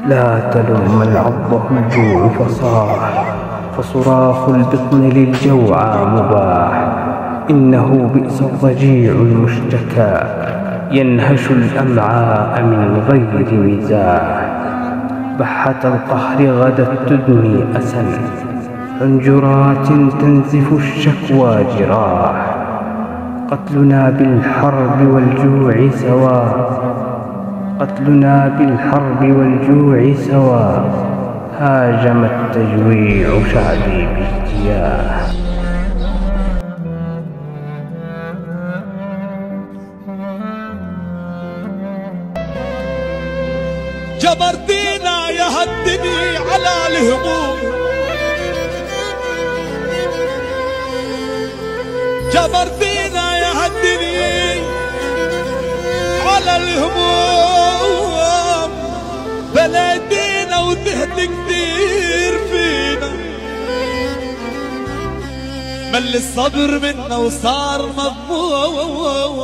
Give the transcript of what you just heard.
لا تلم من عضه الجوع فصاح، فصراخ البطن للجوعى مباح. إنه بئس الضجيع المشتكى، ينهش الأمعاء من غير مزاح. بحة القهر غدت تدمي أسا، حنجرات تنزف الشكوى جراح. قتلنا بالحرب والجوع سواء، قتلنا بالحرب والجوع سواء. هاجم التجويع شعبي باجتياح. جبرتينا يا هالدنيا على الهموم، جبرتينا يا هالدنيا على الهموم. بليتينا وتهت كتير فينا، مل الصبر منا وصار مضموم.